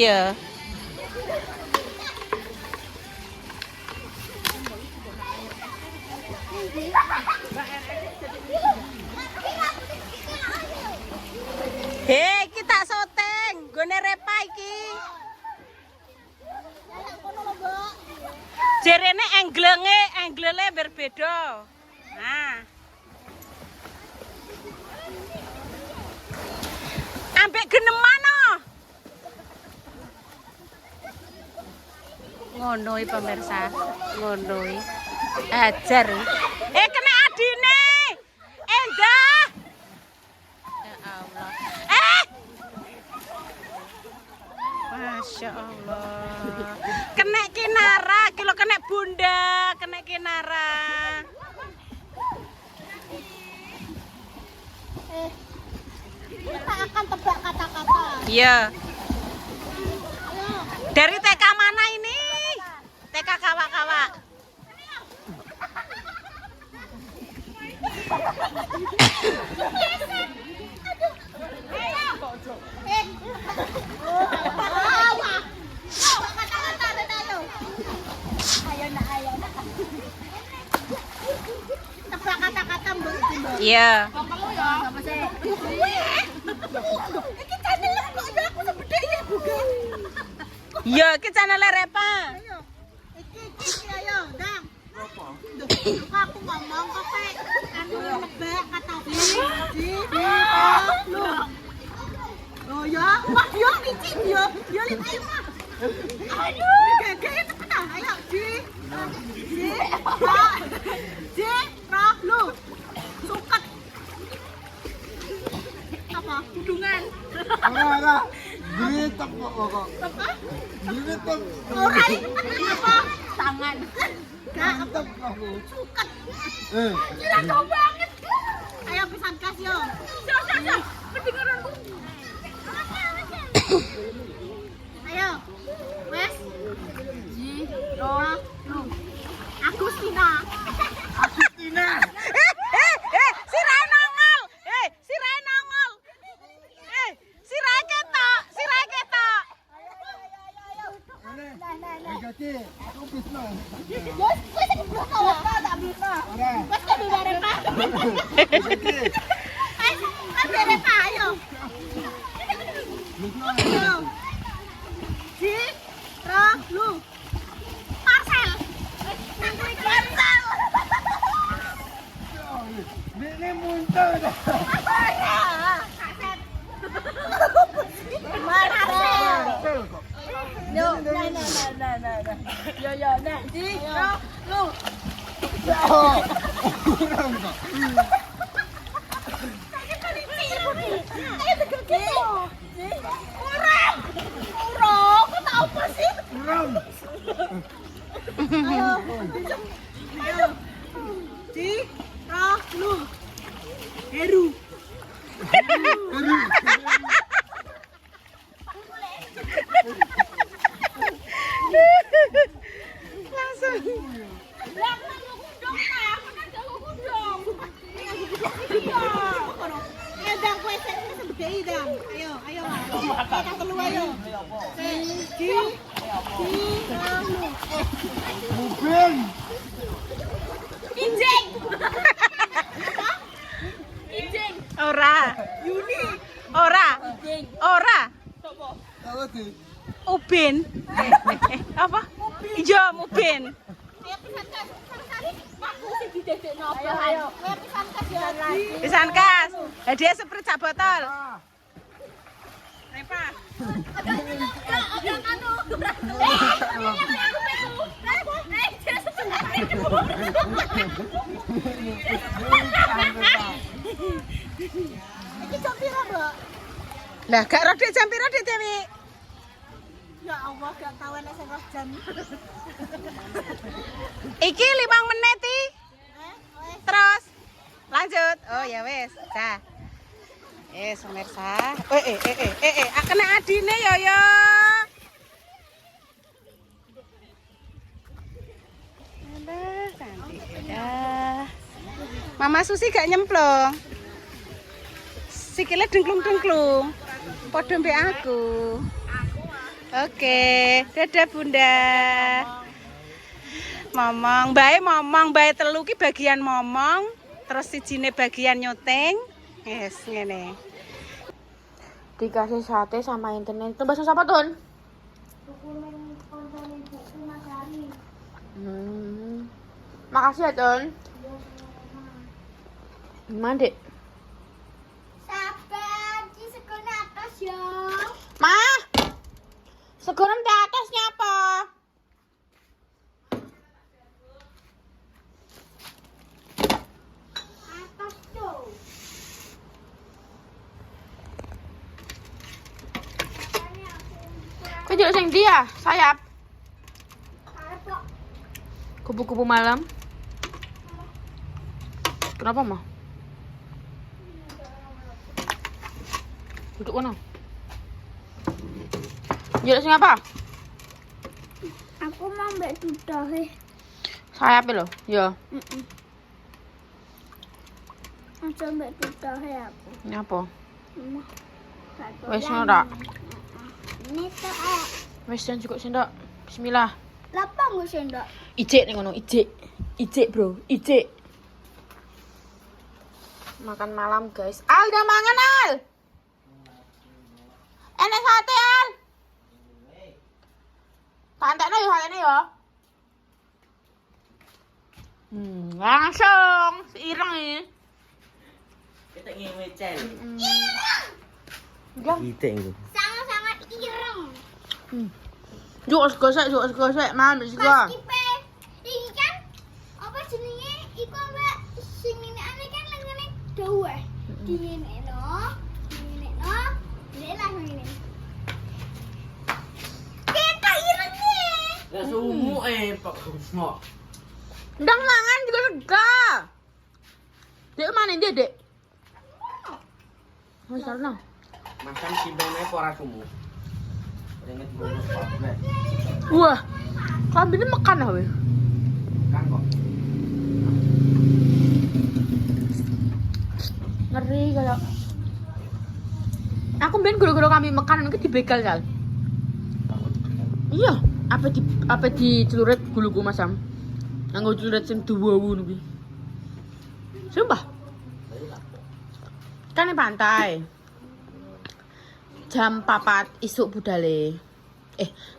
Iya. Hei, kita syuting, gone Repa iki. Jerene angle-e berbeda. Nah. Ambek geneman oh. Ngono iki pemirsa, ngono iki. Ajar. Kena adine. Endah. Ya Allah. Masya Allah. Kena Kinara, kilo kena Bunda, kena Kinara. Kita akan tebak kata-kata. Iya. Dari TK mana ini? TK Kawak-Kawak. Tebak kata-kata Mbak. Iya. Iki channel kok ada aku sebede ya bukan. Iya, iki channel Repa. Ayo. Iki ayo, Dang. Apa? Aku ngomong kok kayak anu nebak kata di lu. Oh ya, wah yo licin yo. Yo licin mah. Aduh, gagak itu pernah. Ayo lu. Suket. Apa? Kudungan. Ora. Gritep kok. Apa? Gritep. Ora apa? Tangan. Gak Gritep aku. suket. Eh, Kira jauh banget. Ayo pesan kas yo. Siap. Pendengaranku. Ayo. Wes. Lu. Agustina. Agustina. Si Rai nongol. Si Rai nongol. Si Rai ketok. Nah. Jadi, aku bisno. Wes, tak bisa. Ora. Wes kok bare Pak. Jadi, Bare Pak ayo. bisno. Ayo. Lu. Marcel. Marcel. Ini muncul dah. Marcel. Yo, nah. Yo, nah. Lu. Oh. Kurang kok. Urang, kok tak apa sih? Kurang. Ayo. Lu. Heru. Langsung. Ayo. Kita keluar ayo. Mobil. Injeng. Injeng. Ora. Yuni. Ora. Apa sih? Ubin. Apa? Iya, Ubin. Ayo pisan kas. Aku sing didedekno apa? Ayo. Ayo pisan kas ya. Pisan kas. Hadiah sprite sak botol. Repa. Ada anu. Iki jam pira, Mbak? Lah, gak roh jam pira Dik Dewi? Ya Allah, gak tahu nek sing roh jam. Iki 5 menit iki. Wes. Terus lanjut. Oh ya wes. Dah. Pemirsa. Kena adine yo. Aduh, cantik ya. Mama Susi gak nyemplung. Sikile dengklung-dengklung. Padha mbek aku. Oke, dadah Bunda. Momong, bae telu ki bagian momong, terus sijine bagian nyuting. Yes, ngene. Dikasih sate sama internet. Itu bahasa siapa, Tun? Makasih ya, Tun. Gimana, Dek? Sabar, di sekolah atas ya. Ma, sekarang di atasnya apa? Atas tuh. Kau jelek sing dia, sayap. Apa? Kupu-kupu malam. Kenapa, Ma? Duduk mana? Jelek sing apa? Aku mau mbak dudah Sayap lho, ya. Aja mbak dudah aku. Ini apa? Satu Wes yang- ora. Ini tuh Wes jan cukup sendok. Bismillah. Lapa nggak sendok? Ijik nih ngono, ijik. Ijik, Bro. Ijik. Makan malam, guys. Al, udah mangan, Al. Enak sate, Al. Tak entekno ya satene ya. Langsung seireng iki. Kita ngewe cel. Jam. Kita itu. Sangat-sangat ireng. Juk gosek, mam wis gua. Kipe, ini kan apa jenenge? Iku mbak sing ini ane kan lenggane dawa. Dingenekno, dia langsung ini. Kita irengnya. Lah sumu Pak Kusmo. Ndang mangan juga lega. Dek mana dia, Dek? Wis sarno. Makan si bene ora sumu. Ingat bonus Pak. Wah. Kambingnya makan apa? Kan kok. Ngeri kalau aku ben guru-guru kami makan itu dibegal Sal. Iya, apa di celurit guluku masam. Nganggo celurit sing duwu niku. Sumpah. Kan di pantai. Jam 4 isuk budale.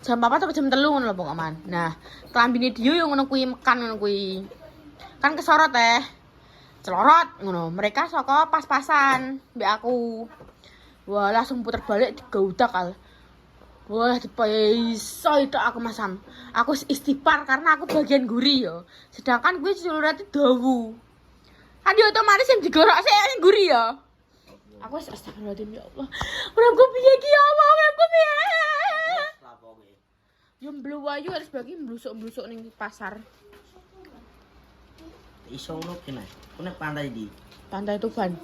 Jam 4 atau jam 3 ngono lho pokoke. Nah, klambine dia yo ngono kuwi mekan ngono kuwi. Kan kesorot celorot ngono. Mereka saka pas-pasan mbek aku. Wah, langsung puter balik digaudak al. Wah, dipaiso itu aku masam. Aku istighfar karena aku bagian guri ya. Sedangkan kuwi celurate dawu. Kan dia otomatis yang digorok sik yang guri ya. Aku wis astagfirullahaladzim ya Allah. Uripku piye ki ya Allah, uripku piye? Yo mbluwayu harus bagi mblusuk-mblusuk ning pasar. Iso ngono kene. Kene pantai di. Pantai Tuban.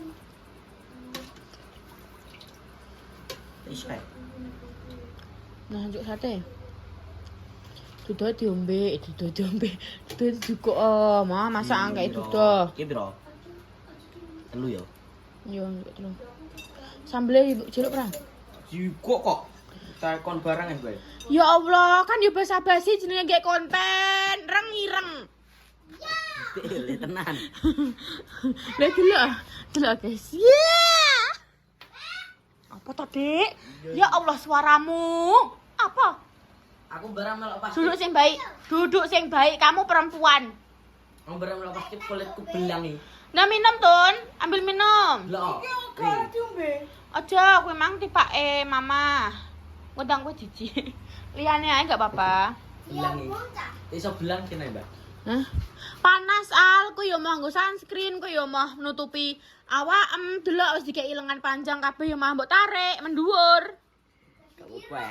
Iso. Nah, njuk sate. Duda diombe. Duda juga mah masak angke duda. Ki piro? Telu yo. Yo njuk telu. Sambele ibu ciluk pra. Juga kok. Takon barang bae. Ya Allah, kan yo basa-basi jenenge gek konten, ireng. Tenan. Lihat dulu guys. Yeah. Apa tadi? Ya Allah suaramu. Apa? Aku barang melok pas. Duduk sing baik. Kamu perempuan. Aku barang melok pas kulitku belang iki. Nah minum Tun, ambil minum. Lah. Aja, aku emang tipake mama. Ngundang kowe jijik. Liyane ae enggak apa-apa. Belang iki. Iso belang kene, Mbak. Hah? Panas al, ku yo mau nggo sunscreen, ku yo mau nutupi awak delok wis dikeki lengan panjang kabeh yo mau mbok tarik mendhuwur. Gak apa-apa.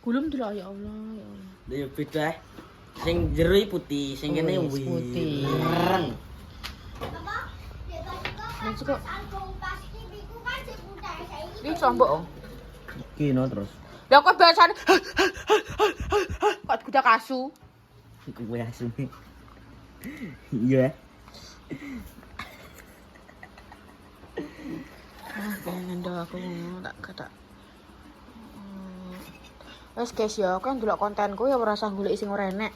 Gulum delok ya Allah, ya Allah. Lah yo beda. Sing jero putih, sing kene Wis putih. ireng. Nanti kok Pas kipiku kan seputar saya. iki combok. Iki no terus. Lah kok bahasane kok kuda kasu. Iku kowe asune. Iya. Pengen dah aku tak kata. Wes guys ya, kan ndelok kontenku ya ora usah golek sing ora enek.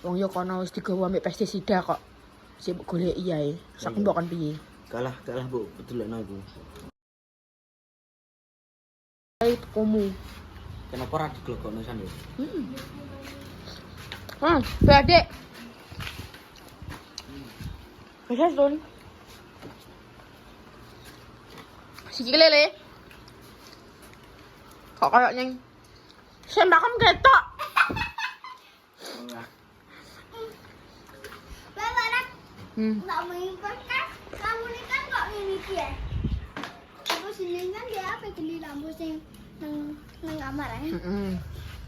Wong yo kono wis digawa ambek pestisida kok. Sik golek iya e. Sak mbok kan piye? Kalah Bu, betul aku. Ayo tukumu. Kenapa ora diglokokno san yo? Badek. Bisa Sun. Siji lele. Kok kayak nyeng. Saya makan ketok. Bapak, nggak mengimpor kan? Kamu ini kan kok ini dia. Aku sini kan dia apa gini lampu sing nang kamar ya.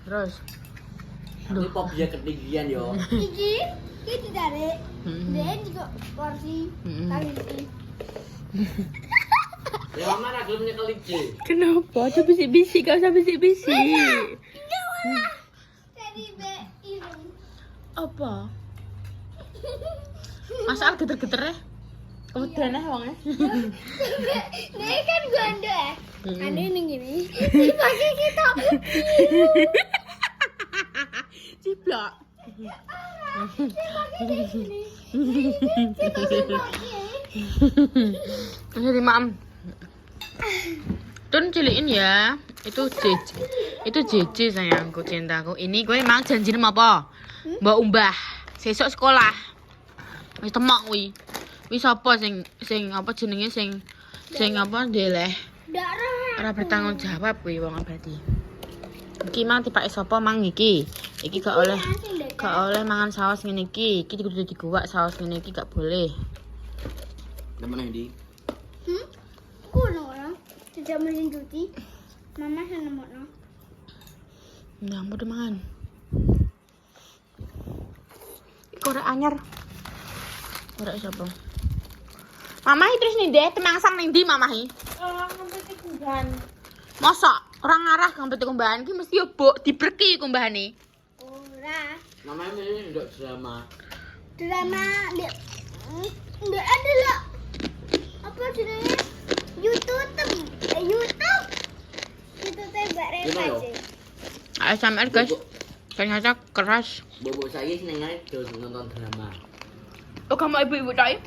Terus. Ini pop dia ketinggian yo. Iki ditarik. Dia juga porsi kali ini. Ya mama ra gelem nyekel iki. Kenapa? Coba bisik-bisik, gak usah bisik-bisik. Enggak malah. Dari irung. Apa? Masa geter-geter ya? Kemudian ya wongnya. Ini kan gondo ya. Ada ini gini. Pakai kita. Ciplak. Jadi mam. Tun ciliin ya. Itu JJ sayangku, cintaku. Ini gue emang janjine apa? Mbak Umbah. Sesuk sekolah. Wis temok kuwi. Wis apa sing apa jenenge sing apa ndeleh. Ora bertanggung jawab kuwi wong berarti. Iki mang dipake sapa mang iki? Iki gak oleh mangan saus ngene iki. Iki kudu diguwak saus ngene iki gak boleh. Temen ndi? Kuno orang tidak melindungi. Mama sana mau. Nah, mau mangan. Iku ora anyar. Ora sapa. Mama terus nih deh, temangsan ning ndi Mama hi? Ngambil kumbahan. Masa orang ngarah ngambil kumbahan ki mesti yo mbok diberki kumbahane. Ora. Namanya ini ndok drama. Drama nggak ada lah. Apa jenenge? YouTube Mbak Reva sih. ASMR guys. Ternyata keras. Bobo saya senengane do nonton drama. Oh, kamu ibu-ibu tak?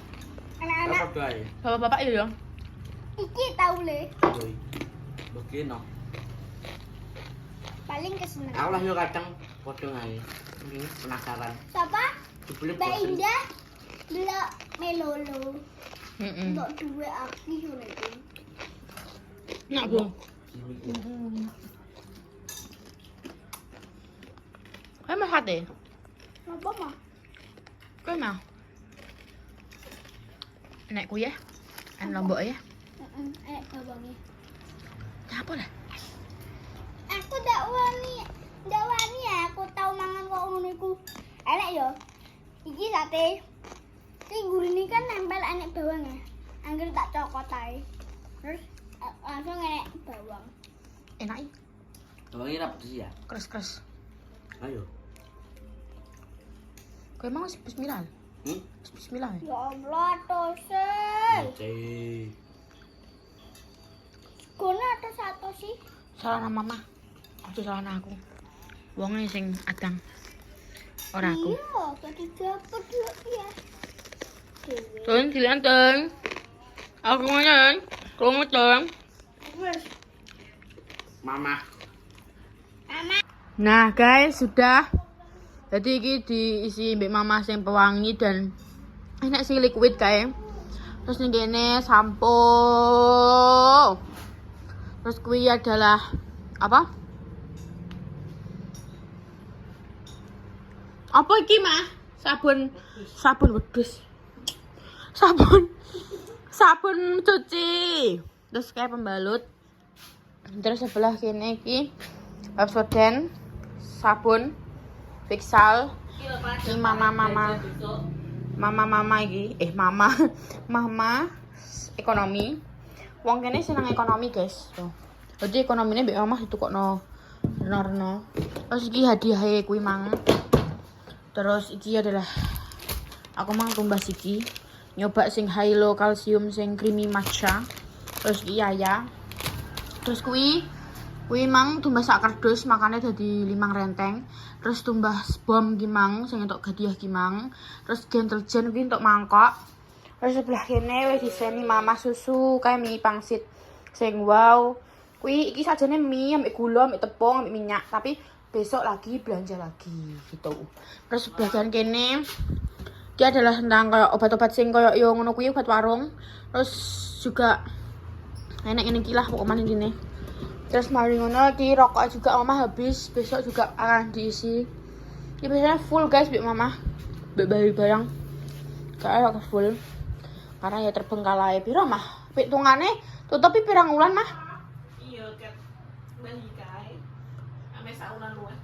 Anak-anak Apa bae? Bapak-bapak ya, Yang? iki tahu le. Boy. Begino. Paling kesenangan. Aku lah yo kadang padha ngae. Ini penasaran. Siapa? Dibeli Mbak bosen. Indah delok melolo. Heeh. Untuk duwe aki ngono iki. Nak, Bu. Kamu mau hati? Apa mah? Kamu mau? Nek ku ya? An lombok ya? Bawangnya. Apa lah? Aku ndak wani ya, aku tau mangan kok ngono iku. Enak yo. Iki sate. Sing gurine kan nempel enek bawang ya. Angger tak cokot ae. Terus langsung enek bawang. Enak ya? Bawangnya ra pedes ya? Keras-keras. Ayo. Kau emang masih bismillah? Bismillah ya? Ya Allah, tosel. Oke. Kono ada satu sih. Salah nama mama. Aduh salah aku. Wongnya sing adang. Ora aku. Iya, tadi dapat dua ya. Tun, silihan tun. Aku ngayon. Kamu tun. Mama. Nah guys, sudah. Jadi ini diisi mbak mama sing pewangi dan enak sing liquid kae. Terus nih gini sampo. Terus kuwi adalah apa? Apa iki mah? Sabun wedhus. Sabun cuci. Terus kayak pembalut. Terus sebelah kene iki Pepsodent, sabun, Pixal, ini mama iki, mama ekonomi. Wong kene seneng ekonomi guys. Tuh. Jadi ekonominya mbak mama ditukokno reno-reno. Terus iki hadiahe kuwi mang. Terus iki adalah aku mang tumbas iki. Nyoba sing high low kalsium sing creamy matcha. Terus iki ya. Terus kuwi Kuwi mang tumbas sak kardus makane dadi 5 renteng. Terus tumbas bom ki mang sing entuk hadiah ki mang. Terus genteljen kuwi entuk mangkok. Terus sebelah kene wis diseni mama susu kae mie pangsit sing wow. Kuwi iki sajane mie ambek gula, ambek tepung, ambek minyak, tapi besok lagi belanja lagi gitu. Terus sebelah kanan kene iki adalah tentang kayak obat-obat sing kayak yo ngono kuwi obat warung. Terus juga enak ini lah pokoknya ini. Terus mari ngono di rokok juga mama habis, besok juga akan diisi. Ini biasanya full guys bik mama. Bik barang. Kayak full. Karena ya terbengkalai piro mah. Hitungane tutupi pirang wulan mah? Iya ket bayi kae. Ame saunan luwih.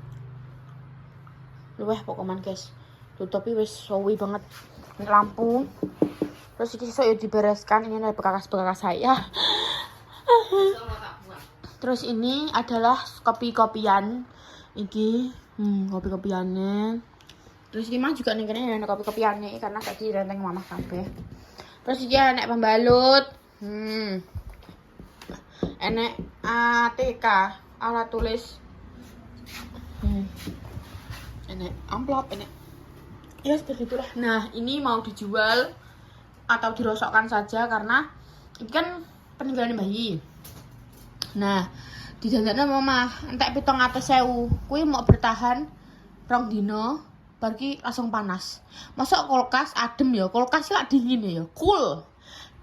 Luweh pokoknya guys. Tutupi wis suwi banget. Lampu. Terus iki sesuk ya dibereskan. Ini ada bekas-bekas saya. Terus ini adalah kopi-kopian. Iki kopi-kopiannya. Terus iki mah juga ning kene ana kopi-kopiannya karena gak direnteng mama kabeh. Terus iki enek pembalut. Enek ATK, alat tulis. Enek amplop, enek. Ya seperti itulah. Nah, ini mau dijual atau dirosokkan saja karena ini kan peninggalan bayi. Nah, di dandakna mama entek 700.000. Kuwi mau bertahan 2 dino, bar ki langsung panas. Masuk kulkas adem ya, kulkas lak dingin ya, cool.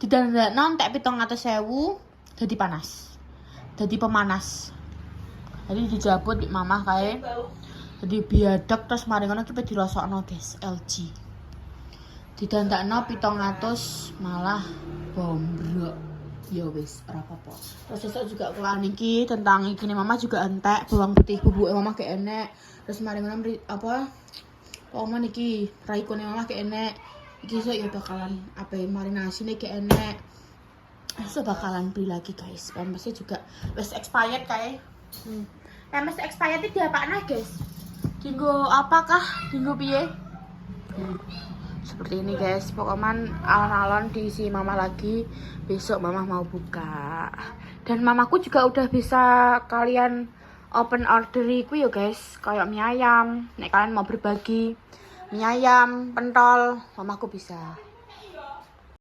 Di dandakna entek 700.000 jadi panas. Jadi pemanas. Jadi dijabut di mama kae. Jadi biadek terus mari ngono ki dirosokno guys, LG. Di dandakna 700 malah bombrok. Ya wis ora apa-apa. Terus sesuk juga kelan iki tentang iki mama juga entek bawang putih bubuke mama gak enek. Terus mari ngono apa oman iki raikone mama gak enek. Iki sesuk ya bakalan apa marinasine gak enek. Sesuk bakalan beli lagi guys. Pampasnya juga wis expired kae. Pampers expired iki diapakna guys? Dinggo apakah? Dinggo piye? Seperti ini guys, pokoknya alon-alon diisi mama lagi. Besok mama mau buka. Dan mamaku juga udah bisa kalian open orderiku ya guys. Kayak mie ayam, nek kalian mau berbagi mie ayam, pentol, mamaku bisa.